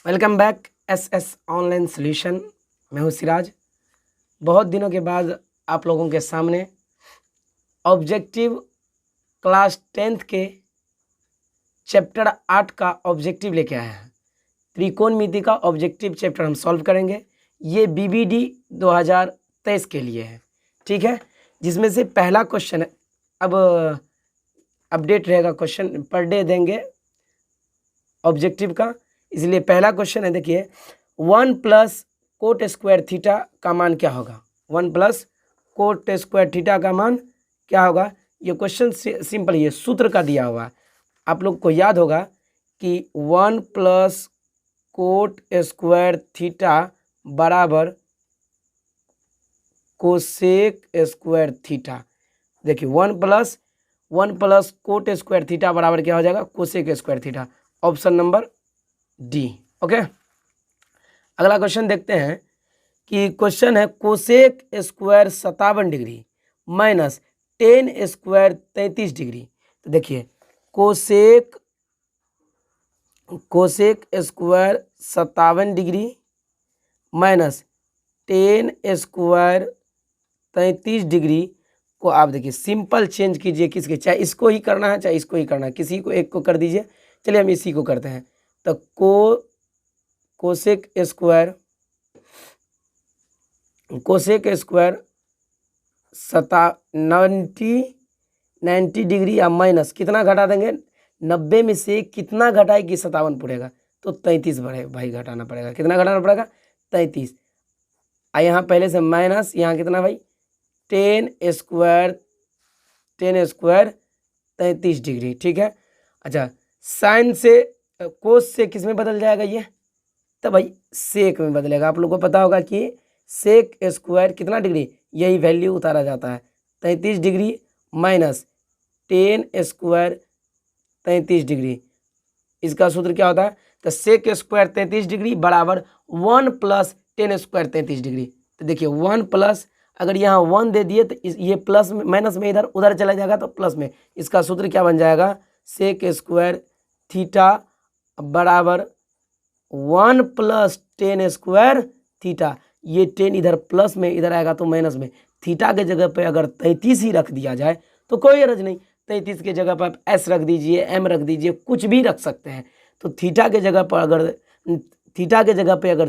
Welcome back S online solution. मैं हूं सिराज। बहुत दिनों के बाद आप लोगों के सामने ऑब्जेक्टिव क्लास 10th के चैप्टर 8 का ऑब्जेक्टिव लेके आए हैं। त्रिकोणमिति का ऑब्जेक्टिव चैप्टर हम सॉल्व करेंगे। ये बीबीडी 2023 के लिए है, ठीक है। जिसमें से पहला क्वेश्चन अब अपडेट रहेगा, क्वेश्चन पर डे देंगे ऑब्जेक्टिव का, इसलिए पहला क्वेश्चन है। देखिए 1 प्लस कोट स्क्वायर थीटा का मान क्या होगा। 1 प्लस कोट स्क्वायर थीटा का मान क्या होगा। ये क्वेश्चन सिंपल, ये सूत्र का दिया हुआ है। आप लोग को याद होगा कि 1 प्लस कोट स्क्वायर थीटा बराबर कोसेक स्क्वायर थीटा। देखिए 1 प्लस कोट स्क्वायर थीटा बराबर क्या हो जाएगा, cosec square theta. Option number D. Okay, अगला क्वेश्चन देखते हैं कि क्वेश्चन है cosec square 57 degree minus tan square 33 degree. तो देखिए cosec square 57 degree minus tan square 33 degree को आप देखिए सिंपल चेंज कीजिए किसके, चाहे इसको ही करना है चाहे इसको ही करना है, किसी को एक को कर दीजिए। चलिए हम इसी को करते हैं। तो कोसेक स्क्वायर 90 डिग्री या माइनस कितना घटा देंगे, 90 में से कितना घटाए कि 57 पड़ेगा, तो 33 बढ़े भाई घटाना पड़ेगा। कितना घटाना पड़ेगा, 33। यहाँ पहले से माइनस, यहाँ कितना भाई, टेन स्क्वायर 33 डिग्री, ठीक है। अच्छा, साइन से कोस से किस में बदल जाएगा ये, तो भाई सेक में बदलेगा। आप लोगों को पता होगा कि सेक स्क्वायर कितना डिग्री, यही वैल्यू उतारा जाता है 33 degree minus tan square 33 degree. इसका सूत्र क्या होता है, तो सेक स्क्वायर 33 डिग्री बराबर 1 प्लस टेन स्क्वायर 33 डिग्री। तो देखिए 1 प्लस, अगर यहाँ 1 दे दिए तो ये प्लस में माइनस में इधर उधर चला जाएगा तो प्लस में। इसका सूत्र क्या बन जाएगा, सेक स्क्वायर थीटा बराबर 1 प्लस टेन स्क्वायर थीटा। ये 10 इधर प्लस में इधर आएगा तो माइनस में। थीटा के जगह पे अगर 33 ही रख दिया जाए तो कोई हर्ज नहीं। 33 के जगह पर आप एस रख दीजिए, एम रख दीजिए, कुछ भी रख सकते हैं। तो थीटा के जगह पर अगर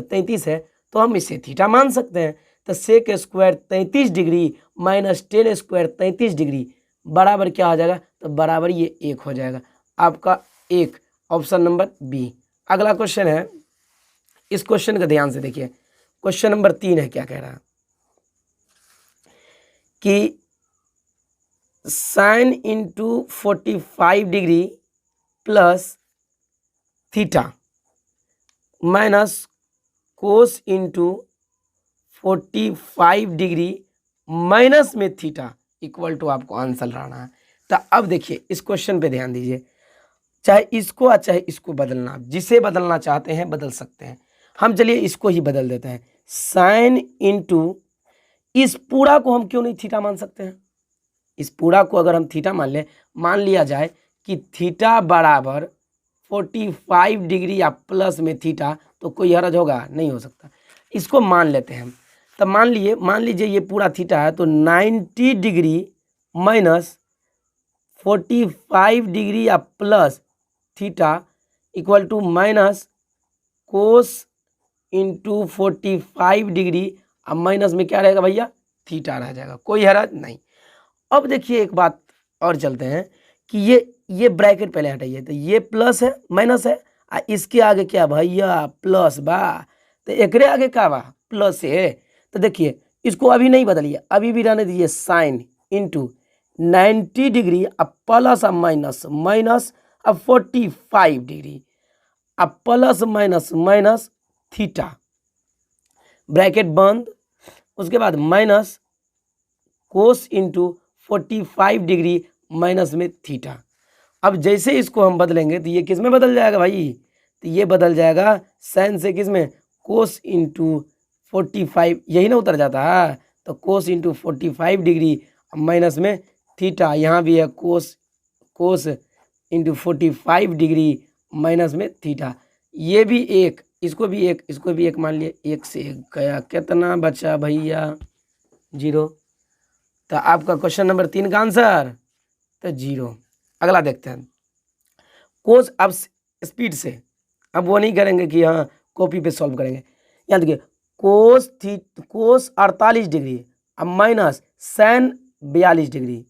33 है तो हम इसे थीटा मान सकते हैं। तो sec square 33 degree minus tan square 33 degree बराबर क्या हो जाएगा, तो बराबर ये 1 हो जाएगा। आपका 1, ऑप्शन नंबर बी। अगला क्वेश्चन है, इस क्वेश्चन का ध्यान से देखिए। क्वेश्चन नंबर 3 है, क्या कह रहा है कि sine into 45 degree plus theta minus cos into 45 degree minus में थीटा इक्वल टू आपको आंसर लाना है। तो अब देखिए इस क्वेश्चन पे ध्यान दीजिए। चाहे इसको और चाहे इसको बदलना, आप जिसे बदलना चाहते हैं बदल सकते हैं। हम चलिए इसको ही बदल देते हैं। साइन इंटू, इस पूरा को हम क्यों नहीं थीटा मान सकते हैं। इस पूरा को अगर हम थीटा मान लिया जाए कि थीटा बराबर 45 डिग्री या प्लस में थीटा, तो कोई हर्ज होगा, नहीं हो सकता। इसको मान लेते हैं हम। तो मान लीजिए ये पूरा थीटा है, तो 90 डिग्री माइनस 45 डिग्री या plus theta equal to minus cos into 45 degree. अब माइनस में क्या रहेगा भैया, थीटा रह जाएगा, कोई हर्ज नहीं। अब देखिए एक बात और चलते हैं कि ये ब्रैकेट पहले हटाइए। तो ये प्लस है माइनस है, इसके आगे क्या भैया, प्लस बा, तो एकरे आगे क्या बा, प्लस है। तो देखिए इसको अभी नहीं बदलिए, अभी भी रहने दीजिए। साइन इंटू 90 डिग्री अब प्लस अब माइनस अब 45 डिग्री अब प्लस माइनस थीटा, ब्रैकेट बंद। उसके बाद minus cos into 45 degree minus में थीटा। अब जैसे इसको हम बदलेंगे तो ये किस में बदल जाएगा भाई, तो ये बदल जाएगा साइन से किस में, कोस इंटू 45, यही ना उतर जाता है। तो कोस इंटू 45 डिग्री माइनस में थीटा, यहाँ भी है कोस इंटू 45 डिग्री माइनस में थीटा। ये भी एक इसको भी एक, इसको भी एक मान लिए, 1 से 1 गया, कितना बचा भैया 0। तो आपका क्वेश्चन नंबर 3 का आंसर तो 0। अगला देखते हैं कोस। अब स्पीड से, अब वो नहीं करेंगे कि हाँ कॉपी पे सॉल्व करेंगे। यहाँ देखिए कोस 48 डिग्री अब माइनस साइन 42 डिग्री,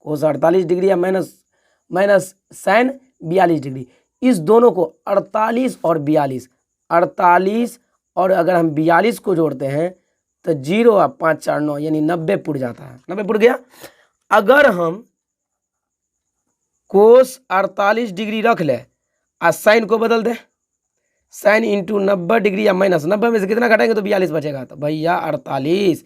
कोस 48 डिग्री या माइनस साइन 42 डिग्री, इस दोनों को 48 और 42, 48 और अगर हम 42 को जोड़ते हैं तो 0 और 5 4 9 यानी 90 पुट जाता है, 90 पुट गया। अगर हम कोस 48 डिग्री रख ले और साइन को बदल दे, साइन इंटू 90 डिग्री या माइनस 90 में से कितना घटाएंगे तो 42 बचेगा, तो भैया 48,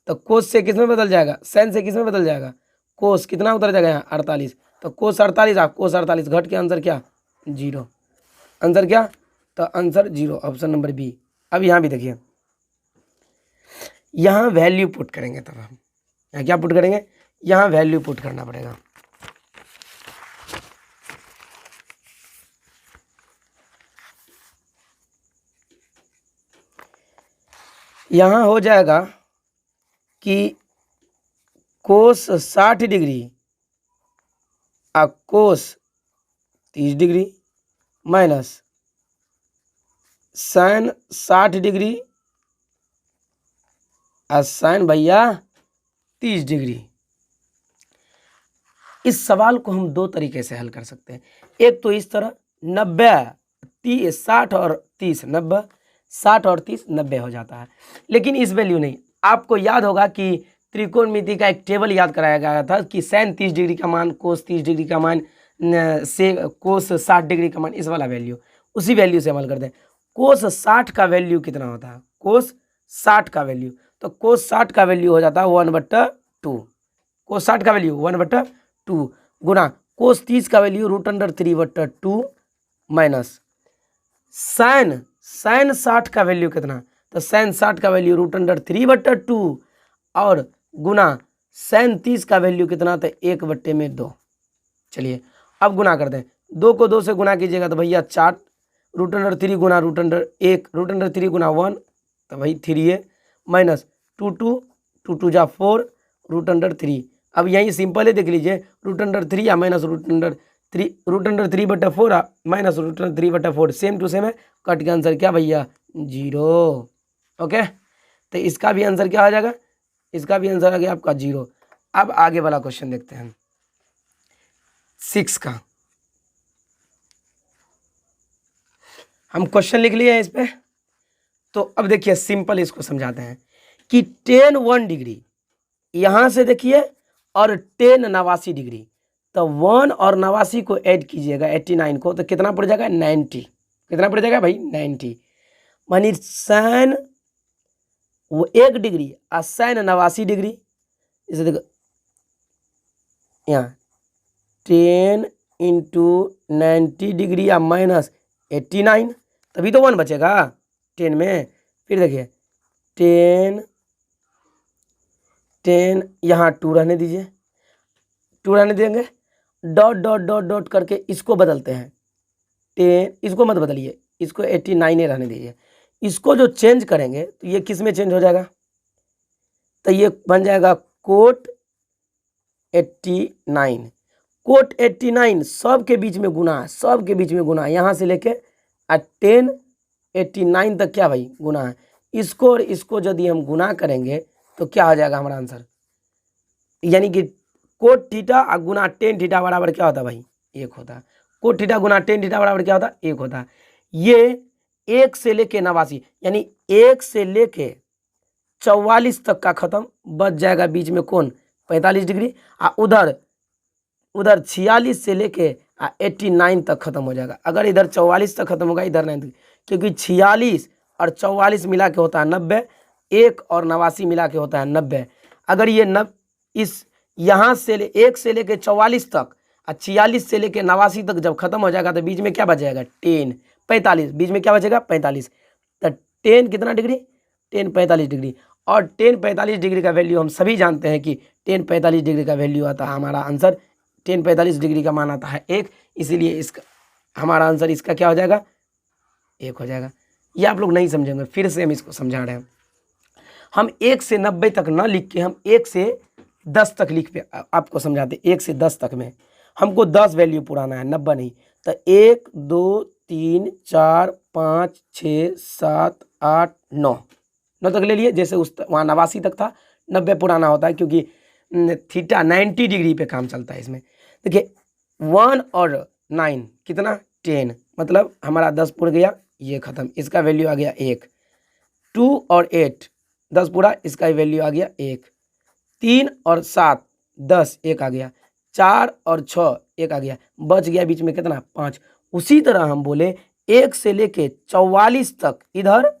तो कोस से किस में बदल जाएगा, साइन से किस में बदल जाएगा, कोस कितना उतर जाएगा यहाँ 48, तो कोस 48 कोस 48 घट के आंसर क्या 0, आंसर क्या, तो आंसर 0, ऑप्शन नंबर बी। अब यहाँ भी देखिए, यहाँ वैल्यू पुट करेंगे, तब हम यहाँ क्या पुट करेंगे, यहाँ वैल्यू पुट करना पड़ेगा। यहाँ हो जाएगा कि कोस 60 डिग्री और कोस 30 डिग्री माइनस साइन 60 डिग्री और साइन भैया 30 डिग्री। इस सवाल को हम दो तरीके से हल कर सकते हैं। एक तो इस तरह 90 60 और 30 90, 60 और 30 90 हो जाता है, लेकिन इस वैल्यू नहीं। आपको याद होगा कि त्रिकोणमिति का एक टेबल याद कराया गया था कि साइन 30 डिग्री का मान, कोस 30 डिग्री का मान से कोस 60 डिग्री का मान, इस वाला वैल्यू, उसी वैल्यू से अमल करते हैं। कोस 60 का वैल्यू कितना होता है, कोस 60 का वैल्यू, तो कोस 60 का वैल्यू हो जाता है 1/2, कोस 60 का वैल्यू 1/2 गुना कोस 30 का वैल्यू √3/2 माइनस साइन 60 का वैल्यू कितना, तो साइन 60 का वैल्यू √3/2 और गुना साइन 30 का वैल्यू कितना, तो 1/2। चलिए अब गुना करते हैं, 2 को 2 से गुना कीजिएगा तो भैया 4, √3 गुना √1, √3 गुना 1 तो भाई 3 है, माइनस 2 जा 4 √3। अब यही सिंपल है, देख लीजिए √3 या minus √3/4 minus √3/4 same to same है, कट के आंसर क्या भैया 0। ओके, तो इसका भी आंसर क्या आ जाएगा, इसका भी आंसर आ गया आपका 0। अब आगे वाला क्वेश्चन देखते हैं 6 का। हम क्वेश्चन लिख लिए हैं इस पे, तो अब देखिए सिंपल इसको समझाते हैं कि tan 1 डिग्री यहां से देखिए और tan 89 डिग्री, तो 1 और 89 को ऐड कीजिएगा 89 को, तो कितना पड़ जाएगा 90, कितना पड़ जाएगा भाई 90, मानी साइन वो 1 डिग्री और साइन 89 डिग्री, इसे देखो यहाँ 10 इंटू 90 डिग्री या माइनस 89, तभी तो 1 बचेगा 10 में। फिर देखिए 10 यहाँ 2 रहने दीजिए, 2 रहने देंगे, डॉट डॉट डॉट डॉट करके इसको बदलते हैं 10, इसको मत बदलिए, इसको 89 रहने दीजिए। इसको जो चेंज करेंगे तो ये किस में चेंज हो जाएगा, तो ये बन जाएगा कोट 89, कोट 89 सब के बीच में गुना, सब के बीच में गुना, यहाँ से लेके 10 89 तक क्या भाई गुना है। इसको और इसको यदि हम गुना करेंगे तो क्या हो जाएगा हमारा आंसर, यानी कि कोट थीटा और गुना टेन थीटा बराबर क्या होता है भाई 1 होता है, कोट थीटा गुना टेन थीटा बराबर क्या होता है 1 होता है। ये 1 से लेके 89 यानी 1 से लेके 44 तक का खत्म, बच जाएगा बीच में कौन 45 डिग्री, और उधर 46 से लेके 89 तक खत्म हो जाएगा। अगर इधर 44 तक खत्म होगा इधर 9, क्योंकि 46 और 44 मिला के होता है 90, 1 और 89 मिला के होता है 90। अगर ये इस यहाँ से 1 से लेके 44 तक और 46 से लेके 89 तक जब खत्म हो जाएगा तो बीच में क्या बच जाएगा 10 45, बीच में क्या बचेगा 45, तो 10 कितना डिग्री 10 45 डिग्री, और 10 45 डिग्री का वैल्यू हम सभी जानते हैं कि 10 45 डिग्री का वैल्यू आता है, हमारा आंसर 10 45 डिग्री का मान आता है 1, इसीलिए इसका हमारा आंसर इसका क्या हो जाएगा 1 हो जाएगा। ये आप लोग नहीं समझेंगे, फिर से हम इसको समझा रहे हैं। हम 1 से 90 तक ना लिख के हम 1 से 10 तक लिख पे आपको समझाते। 1 से 10 तक में हमको 10 वैल्यू पुराना है, 90 नहीं। तो 1 2 3 4 5 6 7 8 9 तक ले लिए। जैसे उस वहाँ 89 तक था, 90 पुराना होता है क्योंकि थीटा 90 डिग्री पे काम चलता है इसमें। देखिए 1 और 9 कितना 10, मतलब हमारा 10 पूरा गया, ये खत्म, इसका वैल्यू आ गया 1। 2 और 8 10 पूरा, इसका वैल्यू आ गया 1। 3 और 7 10, 1 आ गया। 4 और 6 1 आ गया, बच गया बीच में कितना 5। उसी तरह हम बोले 1 से लेके 44 तक, इधर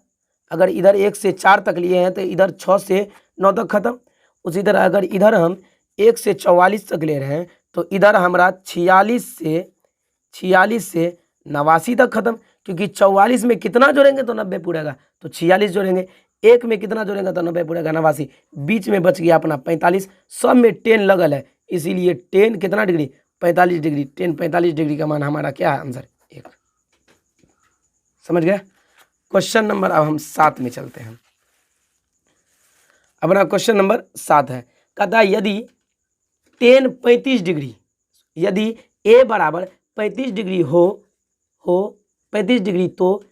अगर इधर 1 से 4 तक लिए हैं तो इधर 6 से 9 तक खत्म। उसी तरह अगर इधर हम 1 से 44 तक ले रहे हैं तो इधर हमारा 46 से 89 तक खत्म, क्योंकि 44 में कितना जोड़ेंगे तो 90 पूरेगा, तो 46 जोड़ेंगे। 1 में कितना जोड़ेंगे तो 90 पूरेगा, 89। बीच में बच गया अपना 45, सब में 10 लगल है, इसीलिए 10 कितना डिग्री 45 डिग्री। 10 45 डिग्री का मान हमारा क्या है आंसर 1। समझ गए। क्वेश्चन नंबर अब हम 7 में चलते हैं। अपना क्वेश्चन नंबर 7 है, कहता है यदि 10 35 डिग्री, यदि a बराबर 35 डिग्री हो 35 डिग्री तो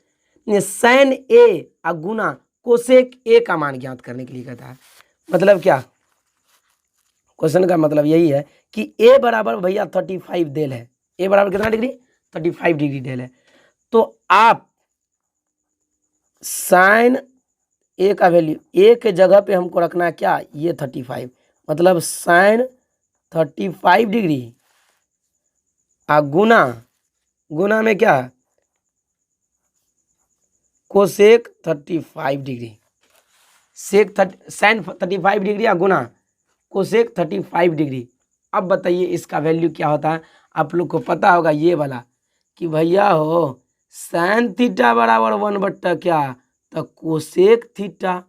साइन a गुना कोसेक a का मान ज्ञात करने के लिए कहता है। मतलब क्या, क्वेश्चन का मतलब यही है कि a बराबर भैया 35 देल है, a बराबर कितना डिग्री 35 डिग्री देल है, तो आप साइन a का वैल्यू a के जगह पे हमको रखना है क्या, ये 35, मतलब साइन 35 डिग्री गुना में क्या कोसेक 35 डिग्री, साइन 35 डिग्री या गुना कोसेक 35 डिग्री। अब बताइए इसका वैल्यू क्या होता है, आप लोग को पता होगा ये वाला कि भैया हो साइन थीटा बराबर 1/, क्या तो कोसेक थीटा।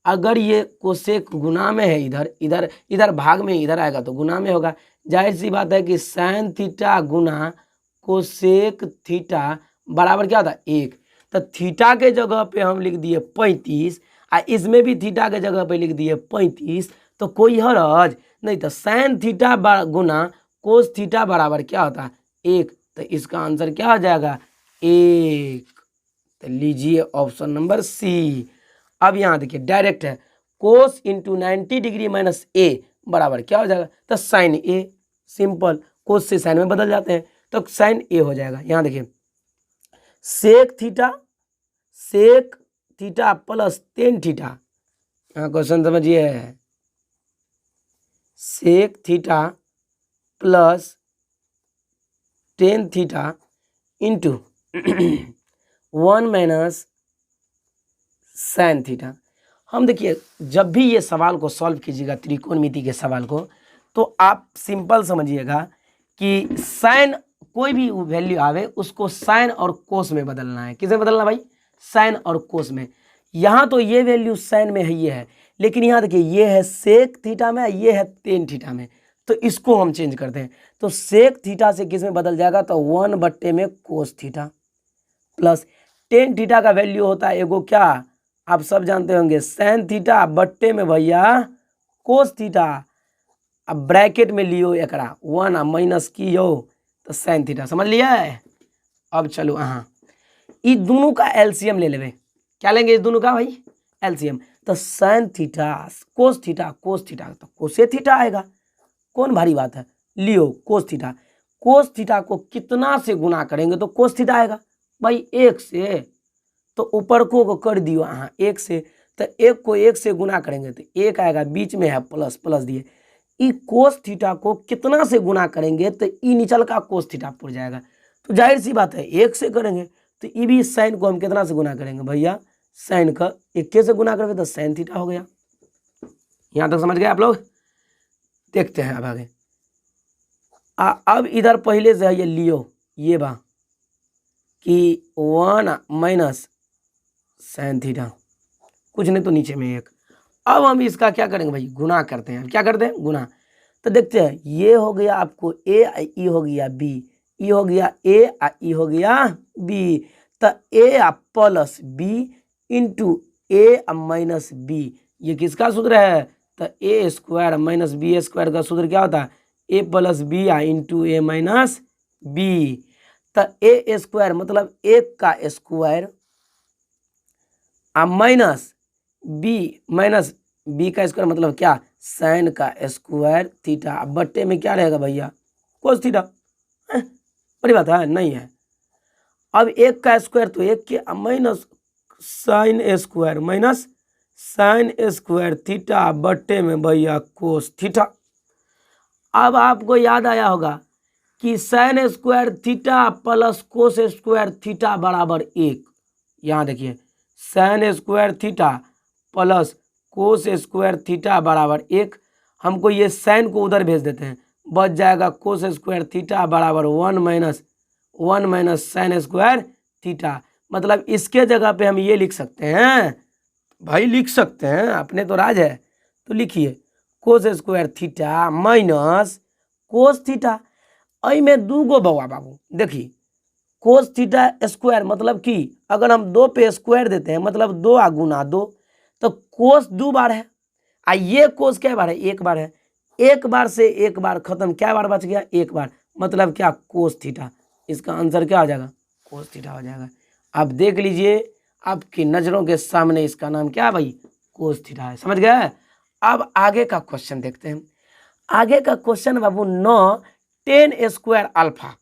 अगर ये कोसेक गुना में है, इधर भाग में इधर आएगा तो गुना में होगा। जाहिर सी बात है कि साइन थीटा गुना कोसेक थीटा बराबर क्या होता है 1। तो थीटा के जगह पे हम लिख दिए 35, इसमें भी थीटा के जगह पे लिख दिए 35, तो कोई हरज नहीं। तो साइन थीटा गुना कोस थीटा बराबर क्या होता है 1, तो इसका आंसर क्या हो जाएगा 1। तो लीजिए ऑप्शन नंबर सी। अब यहाँ देखिए डायरेक्ट है, कोस इंटू 90 डिग्री माइनस a बराबर क्या हो जाएगा, तो साइन a। सिंपल, कोस से साइन में बदल जाते हैं, तो साइन a हो जाएगा। यहाँ देखिए sec theta plus tan theta, यहाँ क्वेश्चन समझिए, sec theta plus tan theta into 1 minus sine theta. हम देखिए जब भी ये सवाल को सॉल्व कीजिएगा त्रिकोणमिति के सवाल को, तो आप सिंपल समझिएगा कि साइन कोई भी वैल्यू आवे उसको साइन और कोस में बदलना है। किसे बदलना भाई, साइन और कोस में। यहाँ तो ये वैल्यू साइन में है, ये है, लेकिन यहाँ देखिए ये है सेक थीटा में, ये है टेन थीटा में, तो इसको हम चेंज करते हैं। तो सेक थीटा से किस में बदल जाएगा, तो 1/, में cos theta plus tan theta का वैल्यू होता है एगो क्या, आप सब जानते होंगे, साइन थीटा बट्टे में भैया कोस थीटा। अब ब्रैकेट में लियो एकरा 1 माइनस कियो तो साइन थीटा, समझ लिया है। अब चलो हाँ, इस दोनों का एलसीएम ले लेवे। क्या लेंगे इस दोनों का भाई, एलसीएम। तो साइन थीटा कोस थीटा तो कोसे थीटा आएगा, कौन भारी बात है। लियो कोस थीटा को कितना से गुना करेंगे तो कोस थीटा आएगा भाई 1 से, तो ऊपर को कर दियो हाँ 1 से, तो 1 को 1 से गुना करेंगे तो 1 आएगा, बीच में है प्लस दिए। ई कोस थीटा को कितना से गुना करेंगे तो ई निचल का कोस थीटा पुर जाएगा, तो जाहिर सी बात है 1 से करेंगे, तो ई भी साइन को हम कितना से गुना करेंगे भैया, साइन का 1 से गुना करेंगे तो साइन थीटा हो गया। यहाँ तक समझ गए आप लोग। देखते हैं अब आगे। अब इधर पहले से है ये लियो, ये बा कि 1 माइनस साइन थीटा, कुछ नहीं तो नीचे में 1। अब हम इसका क्या करेंगे भाई, गुना करते हैं। क्या करते हैं, गुना। तो देखते हैं, ये हो गया आपको a, ई हो गया b, ई हो गया a, ई हो गया b, तो ए प्लस बी इंटू ए माइनस बी, ये किसका सूत्र है? तो ए स्क्वायर माइनस बी स्क्वायर का सूत्र क्या होता है? ए प्लस बी इंटू ए माइनस बी। तो ए स्क्वायर मतलब एक का स्क्वायर माइनस बी का स्क्वायर मतलब क्या? साइन का स्क्वायर थीटा। अब बट्टे में क्या रहेगा भैया? Cos theta. बड़ी बात है, नहीं है। अब एक का स्क्वायर तो एक के minus sine square minus sine square theta बट्टे में भैया कोस थीटा। अब आपको याद आया होगा कि sine square theta plus cos square theta बराबर 1। यहाँ देखिए sine square theta plus cos square theta बराबर 1। हमको ये साइन को उधर भेज देते हैं, बच जाएगा कोस स्क्वायर थीटा बराबर 1 माइनस साइन स्क्वायर थीटा। मतलब इसके जगह पे हम ये लिख सकते हैं भाई, लिख सकते हैं, अपने तो राज है। तो लिखिए cos square theta minus cos theta. आई में दूगो बउआ बाबू देखिए, कोस थीटा स्क्वायर मतलब कि अगर हम 2 पे स्क्वायर देते हैं मतलब 2 गुना 2, तो कोस 2 बार है। ये कोस क्या बार है? 1 बार है। 1 बार से 1 बार खत्म, क्या बार बच गया? 1 बार, मतलब क्या? Cos theta. इसका आंसर क्या हो जाएगा? कोस थीटा हो जाएगा। अब देख लीजिए आपकी नज़रों के सामने इसका नाम क्या है भाई? कोस थीटा है। समझ गए? अब आगे का क्वेश्चन देखते हैं। आगे का क्वेश्चन बाबू 9 टेन स्क्वायर अल्फा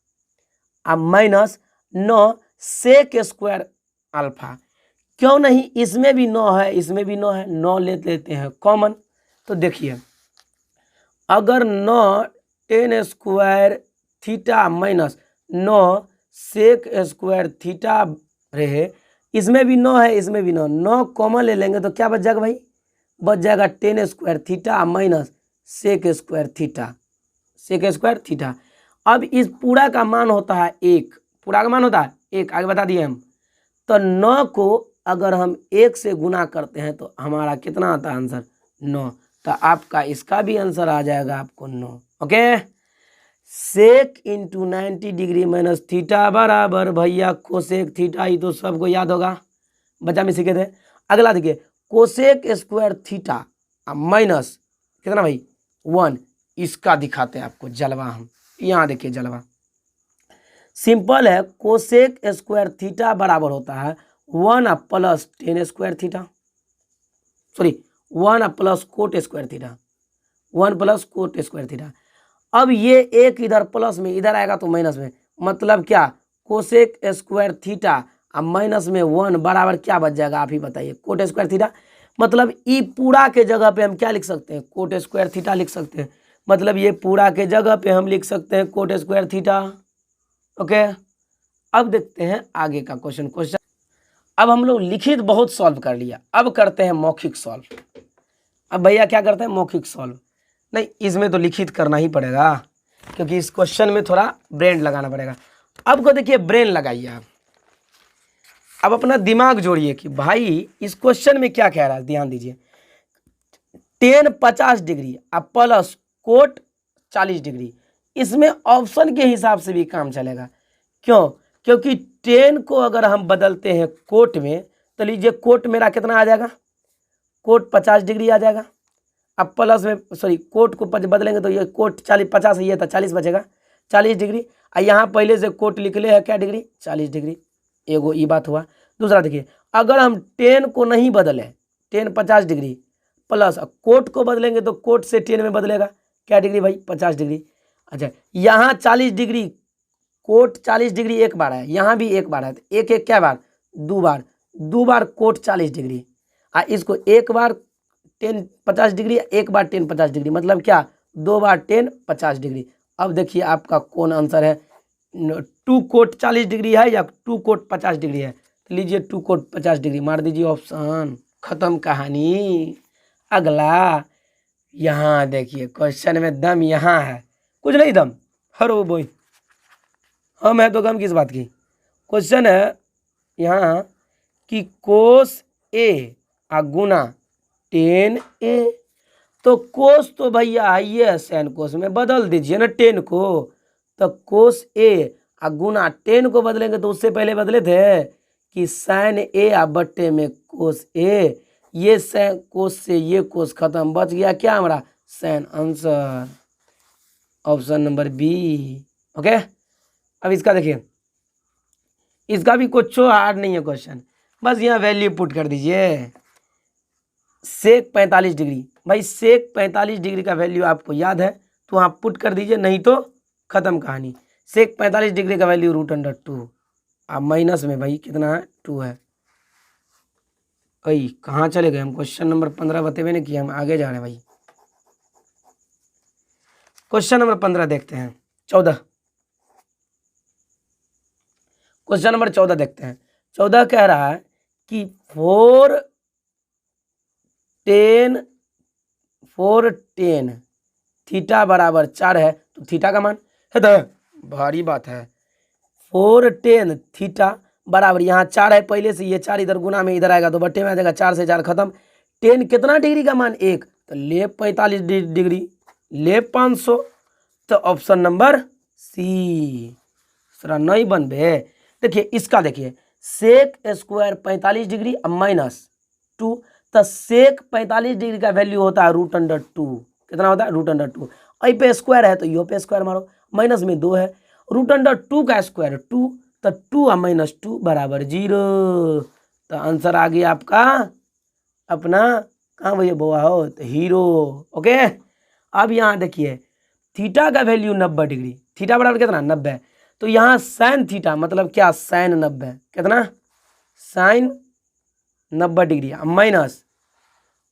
अब माइनस 9 सेक स्क्वायर अल्फा। क्यों नहीं? इसमें भी 9 है, इसमें भी 9 है, 9 ले लेते हैं कॉमन। तो देखिए अगर 9 tan square theta minus 9 sec square theta रहे, इसमें भी 9 है, इसमें भी 9, 9 कॉमन ले लेंगे तो क्या बच जाएगा भाई? बच जाएगा tan square theta minus sec square theta, sec square theta. अब इस पूरा का मान होता है 1, पूरा का मान होता है 1, आगे बता दिए हम। तो 9 को अगर हम 1 से गुना करते हैं तो हमारा कितना आता है आंसर? 9। तो आपका इसका भी आंसर आ जाएगा आपको 9। ओके, सेक इंटू 90 डिग्री माइनस थीटा बराबर भैया कोसेक थीटा। ये तो सबको याद होगा, बच्चा में सीखे थे। अगला देखिए कोसेक स्क्वायर थीटा माइनस कितना भाई? 1। इसका दिखाते हैं आपको जलवा हम। यहाँ देखिए जलवा सिंपल है। कोसेक स्क्वायर थीटा बराबर होता है 1 plus ten square theta, sorry 1 plus coat square theta, 1 plus coat square theta. अब ये एक इधर प्लस में, इधर आएगा तो माइनस में, मतलब क्या? कोसेक स्क्वायर थीटा अब माइनस में 1 बराबर क्या बच जाएगा? आप ही बताइए। Coat square theta. मतलब ई पूरा के जगह पे हम क्या लिख सकते हैं? कोट स्क्वायर थीटा लिख सकते हैं। मतलब ये पूरा के जगह पे हम लिख सकते हैं कोट स्क्वायर थीटा। ओके, अब देखते हैं आगे का क्वेश्चन। अब हम लोग लिखित बहुत सॉल्व कर लिया, अब करते हैं मौखिक सॉल्व। अब भैया क्या करते हैं? मौखिक सॉल्व। नहीं, इसमें तो लिखित करना ही पड़ेगा क्योंकि इस क्वेश्चन में थोड़ा ब्रेन लगाना पड़ेगा। अब को देखिए ब्रेन लगाइए आप, अब अपना दिमाग जोड़िए कि भाई इस क्वेश्चन में क्या कह रहा है। ध्यान दीजिए, टेन 50 डिग्री अब प्लस कोट 40 डिग्री, इसमें ऑप्शन के हिसाब से भी काम चलेगा। क्यों? क्योंकि टेन को अगर हम बदलते हैं कोट में तो लीजिए कोट मेरा कितना आ जाएगा? कोट 50 डिग्री आ जाएगा। अब प्लस में सॉरी कोट को बदलेंगे तो ये कोट 50 ये था 40 बचेगा, 40 डिग्री। और यहाँ पहले से कोट लिख ले है क्या डिग्री? 40 डिग्री। एगो ये बात हुआ। दूसरा देखिए अगर हम टेन को नहीं बदले, टेन 50 डिग्री प्लस कोट को बदलेंगे तो कोट से टेन में बदलेगा क्या डिग्री भाई? 50 डिग्री। अच्छा यहाँ 40 डिग्री, कोट 40 डिग्री एक बार है, यहाँ भी एक बार है, तो एक एक क्या बार? 2 बार, 2 बार कोट 40 डिग्री। इसको एक बार टेन 50 डिग्री, एक बार टेन 50 डिग्री, मतलब क्या? 2 बार टेन 50 डिग्री। अब देखिए आपका कौन आंसर है? 2 कोट 40 डिग्री है या 2 कोट 50 डिग्री है? तो लीजिए 2 कोट 50 डिग्री मार दीजिए ऑप्शन, खत्म कहानी। अगला यहाँ देखिए क्वेश्चन में दम यहाँ है, कुछ नहीं दम, हरो बोई हम है तो गम किस बात की। क्वेश्चन है यहाँ कि कोस ए गुना टेन ए, तो कोस तो भैया ये है सैन कोस में बदल दीजिए ना टेन को। तो कोस ए गुना टेन को बदलेंगे तो उससे पहले बदले थे कि साइन ए आ बट्टे में कोस ए, ये साइन कोस से ये कोस खत्म, बच गया क्या हमारा sine, answer option number B. Okay, अब इसका देखिए, इसका भी कुछ हार्ड नहीं है क्वेश्चन, बस यहाँ वैल्यू पुट कर दीजिए। सेक 45 डिग्री, भाई सेक 45 डिग्री का वैल्यू आपको याद है तो वहाँ पुट कर दीजिए, नहीं तो खत्म कहानी। सेक 45 डिग्री का वैल्यू √2, अब माइनस में भाई कितना है 2 है। भाई कहाँ चले गए हम, क्वेश्चन नंबर 15 बतेबे नहीं किया, हम आगे जा रहे हैं भाई। क्वेश्चन नंबर 15 देखते हैं, 14, क्वेश्चन नंबर 14 देखते हैं। 14 कह रहा है कि 4tan थीटा बराबर 4 है, तो थीटा का मान है तो भारी बात है। 4tan थीटा बराबर, यहाँ 4 है पहले से, ये 4 इधर गुना में इधर आएगा तो बट्टे में आ जाएगा, 4 से 4 खत्म। टेन कितना डिग्री का मान 1, तो ले 45 डिग्री, ले 500, तो ऑप्शन नंबर सी। सरा नहीं बन बे। देखिए इसका, देखिए सेक स्क्वायर 45 डिग्री माइनस 2, तो सेक 45 डिग्री का वैल्यू होता है √2। कितना होता है √2। आई पे स्क्वायर है तो यो पे स्क्वायर मारो, माइनस में 2 है, √2 का स्क्वायर 2, तो 2 माइनस 2 बराबर 0। तो आंसर आ गया आपका अपना, कहाँ भैया बोआ हो, तो हीरो। ओके, अब यहाँ देखिए थीटा का वैल्यू 90 डिग्री, थीटा बराबर कितना 90, तो यहाँ साइन थीटा मतलब क्या साइन 90, कितना साइन 90 डिग्री माइनस,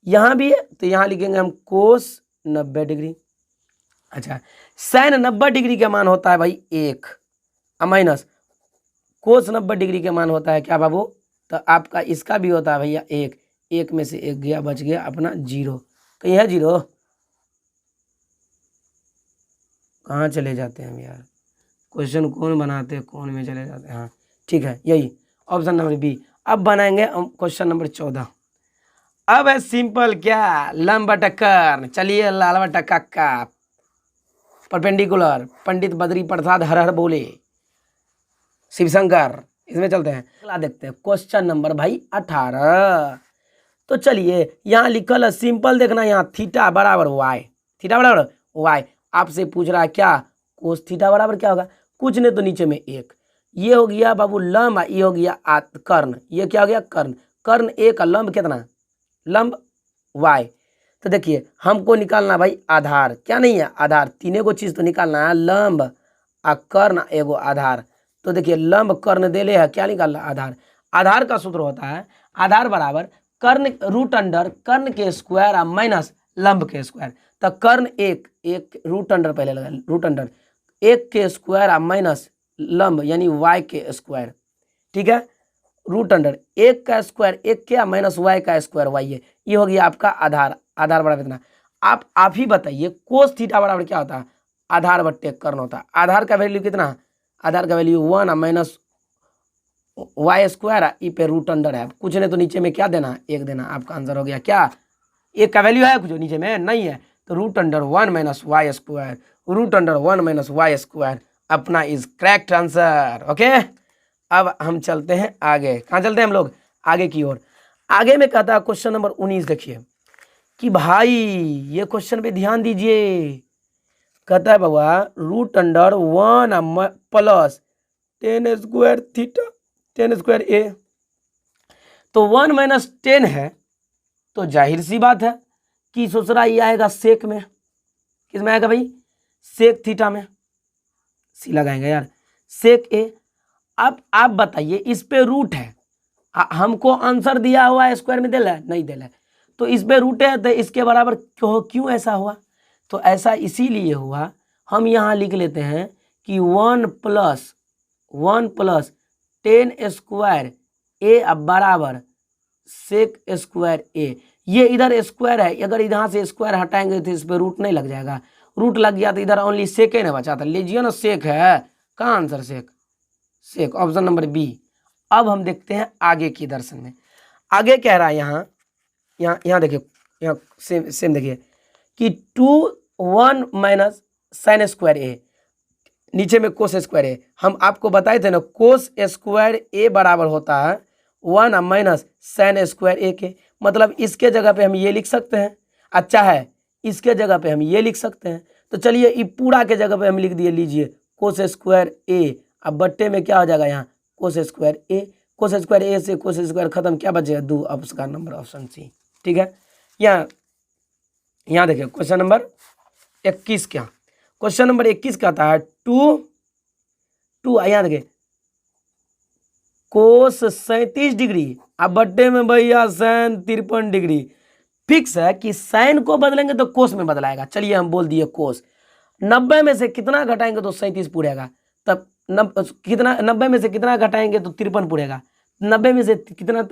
यहाँ भी है तो यहाँ लिखेंगे हम कोस 90 डिग्री। अच्छा, साइन 90 डिग्री का मान होता है भाई 1, माइनस कोस 90 डिग्री का मान होता है क्या बाबू, तो आपका इसका भी होता है भैया 1, 1 में से 1 गया, बच गया अपना 0। कहीं है 0, कहाँ चले जाते हैं हम यार, क्वेश्चन कौन बनाते हैं, कौन में चले जाते हैं। हाँ ठीक है, यही ऑप्शन नंबर बी। अब बनाएंगे क्वेश्चन नंबर 14। अब है सिंपल, क्या लंब बटा कर्ण, चलिए लाल बटा कक्का, परपेंडिकुलर, पंडित बद्री प्रसाद हर हर बोले, शिवशंकर, इसमें चलते हैं। अगला देखते हैं क्वेश्चन नंबर भाई 18। तो चलिए यहाँ लिखल है सिंपल, देखना यहाँ थीटा बराबर वाई, थीटा बराबर वाई, आपसे पूछ रहा है क्या कोस थीटा बराबर क्या होगा, कुछ नहीं तो नीचे में 1, ये हो गया बाबू लंब, ये हो गया कर्ण, ये क्या हो गया कर्ण, कर्ण 1 लंब कितना, लंब वाई। तो देखिए हमको निकालना भाई आधार, क्या नहीं है आधार, तीनों को चीज़ तो निकालना है, लंब आ कर्ण एगो आधार। तो देखिए लंब कर्ण देले है, क्या निकालना आधार, आधार का सूत्र होता है आधार बराबर कर्ण √अंडर कर्ण के स्क्वायर माइनस लंब के स्क्वायर। तो कर्ण 1 √अंडर पहले लगा, √अंडर 1 के स्क्वायर माइनस लंब यानी y के स्क्वायर, ठीक है, √अंडर 1 का स्क्वायर 1 के माइनस y का स्क्वायर y है, ये हो गया आपका आधार। आधार बराबर इतना, आप ही बताइए कोस थीटा बराबर क्या होता है, आधार बट्टे कर्ण होता है। आधार का वैल्यू कितना, आधार का वैल्यू 1 माइनस y स्क्वायर, ई पे √अंडर है, कुछ नहीं तो नीचे में क्या देना 1 देना, आपका आंसर हो गया क्या, 1 का वैल्यू है कुछ नीचे में नहीं है, तो √under 1 minus y square, √under 1 minus y square अपना इज करेक्ट आंसर। ओके, अब हम चलते हैं आगे, कहाँ चलते हैं हम लोग आगे की ओर। आगे में कहता है क्वेश्चन नंबर 19, देखिए कि भाई ये क्वेश्चन पे ध्यान दीजिए, कहता है बाबा √under 1 plus tan square theta, tan square A, तो 1 माइनस 10 है, तो जाहिर सी बात है कि सोच रहा ये आएगा सेक में, किस में आएगा भाई सेक थीटा में, सी लगाएंगे यार, सेक ए। अब आप बताइए इस पे रूट है, हमको आंसर दिया हुआ है स्क्वायर में दिला है नहीं दिला है, तो इस पे रूट है तो इसके बराबर क्यों ऐसा हुआ, तो ऐसा इसीलिए हुआ, हम यहाँ लिख लेते हैं कि 1 प्लस tan स्क्वायर ए बराबर सेक स्क्वायर ए, ये इधर स्क्वायर है, अगर यहाँ से स्क्वायर हटाएंगे तो इस पर रूट नहीं लग जाएगा, रूट लग गया तो इधर ओनली सेक ही नहीं बचा था, लीजिए ना सेक है, कहाँ आंसर सेक, सेक ऑप्शन नंबर बी। अब हम देखते हैं आगे की दर्शन में, आगे कह रहा है यहाँ देखिए, यहाँ सेम देखिए कि 1 माइनस साइन स्क्वायर ए, नीचे में कोस स्क्वायर ए, हम आपको बताए थे ना कोस स्क्वायर ए बराबर होता है 1 माइनस साइन स्क्वायर ए के, मतलब इसके जगह पे हम ये लिख सकते हैं। अच्छा है, इसके जगह पे हम ये लिख सकते हैं। तो चलिए ये पूरा के जगह पे हम लिख दिए, लीजिए कोस स्क्वायर ए, अब बट्टे में क्या हो जाएगा यहाँ कोस स्क्वायर ए, कोस स्क्वायर ए से कोस स्क्वायर खत्म, क्या बचेगा 2, अब उसका नंबर ऑप्शन सी। ठीक है, यहाँ देखिए क्वेश्चन नंबर 21 क्या, क्वेश्चन नंबर 21 कहता है 2 यहाँ देखिए कोस 37 डिग्री, अब बट्टे में भैया साइन 53 डिग्री। फिक्स है कि साइन को बदलेंगे तो कोस में बदलाएगा। चलिए हम बोल दिए कोस, 90 में से कितना घटाएंगे तो 37 पूरेगा, तब कितना 90 में से कितना घटाएंगे तो 53 पूरेगा, 90 में से कितना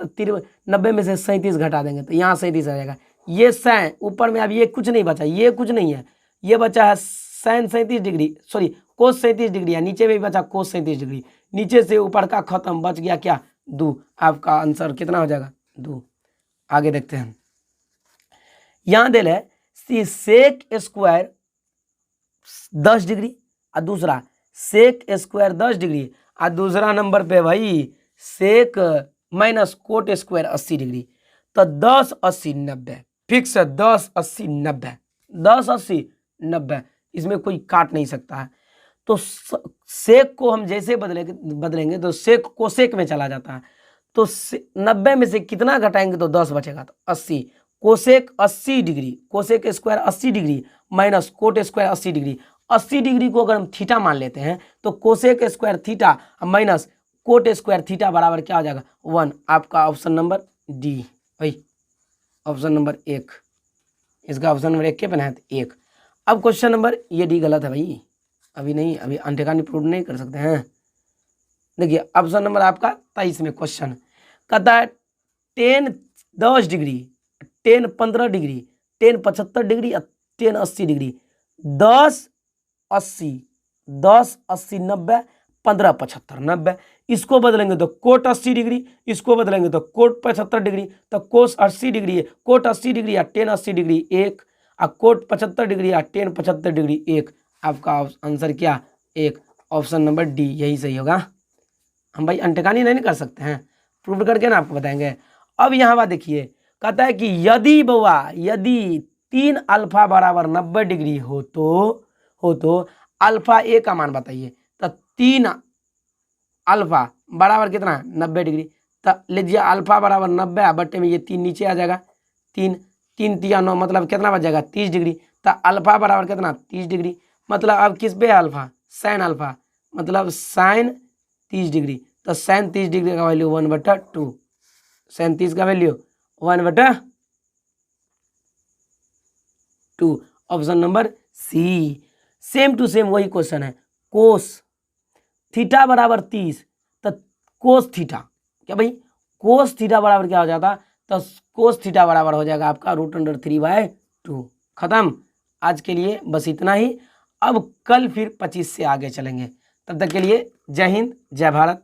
90 में से 37 घटा देंगे तो यहाँ 37 आ जाएगा। ये साइन ऊपर में अब ये कुछ नहीं बचा, ये कुछ नहीं है, ये बचा है साइन 37 डिग्री, सॉरी कोस 37 डिग्री है, नीचे में भी बचा कोस 37 डिग्री, नीचे से ऊपर का खत्म, बच गया क्या 2। आपका आंसर कितना हो जाएगा 2। आगे देखते हैं, यहाँ दे ले सेक स्क्वायर 10 डिग्री और दूसरा सेक स्क्वायर 10 डिग्री और दूसरा नंबर पे भाई sec minus cot square 80 degree. तो 10 80 90 फिक्स है, 10 80 90, 10 80 90, इसमें कोई काट नहीं सकता है। तो सेक को हम जैसे बदलेंगे तो सेक कोसेक में चला जाता है, तो 90 में से कितना घटाएंगे तो 10 बचेगा, तो 80, cosec 80 degree, cosec square 80 degree minus cot square 80 degree. 80 degree को अगर हम थीटा मान लेते हैं तो cosec square theta minus cot square theta बराबर क्या हो जाएगा 1। आपका ऑप्शन नंबर डी भाई, ऑप्शन नंबर 1, इसका ऑप्शन नंबर 1 के पे है 1। अब क्वेश्चन नंबर ये डी गलत है भाई, अभी नहीं, अभी अंटेकानी प्रूव नहीं कर सकते हैं। देखिए ऑप्शन नंबर आपका 23 में क्वेश्चन कहता है 10 10 डिग्री, 10 15 डिग्री, 10 75 डिग्री, 10 80 डिग्री, 10 80 10 80 90, 15 75 90। इसको बदलेंगे तो कोट 80 डिग्री, इसको बदलेंगे तो कोट 75 डिग्री, तो कोस 80 डिग्री है, कोट 80 डिग्री या 10 80 डिग्री 1, और कोट 75 डिग्री या 10 75 डिग्री 1। आपका आंसर क्या 1, ऑप्शन नंबर डी यही सही होगा। हम भाई अंटकानी नहीं कर सकते हैं, प्रूव करके ना आपको बताएंगे। अब यहाँ बात देखिए, कहता है कि यदि बउआ यदि 3 अल्फा बराबर 90 डिग्री हो तो अल्फा ए का मान बताइए। तो 3 अल्फा बराबर कितना 90 डिग्री, तो लीजिए अल्फा बराबर 90 बट्टे में ये 3 नीचे आ जाएगा, 3 3 3 9 मतलब कितना बच जाएगा 30 डिग्री। तो अल्फा बराबर कितना 30 डिग्री, मतलब अब किस पे अल्फा साइन अल्फा, मतलब साइन 30 डिग्री, तो साइन 30 डिग्री का वैल्यू 1/2, साइन 30 का value 1/2, option number C. Same to same वही क्वेश्चन है, कोस थीटा बराबर 30, तो कोस थीटा क्या भाई, कोस थीटा बराबर क्या हो जाता, तो कोस थीटा बराबर हो जाएगा आपका √3/2। खत्म। आज के लिए बस इतना ही, अब कल फिर 25 से आगे चलेंगे। तब तक के लिए जय हिंद जय भारत।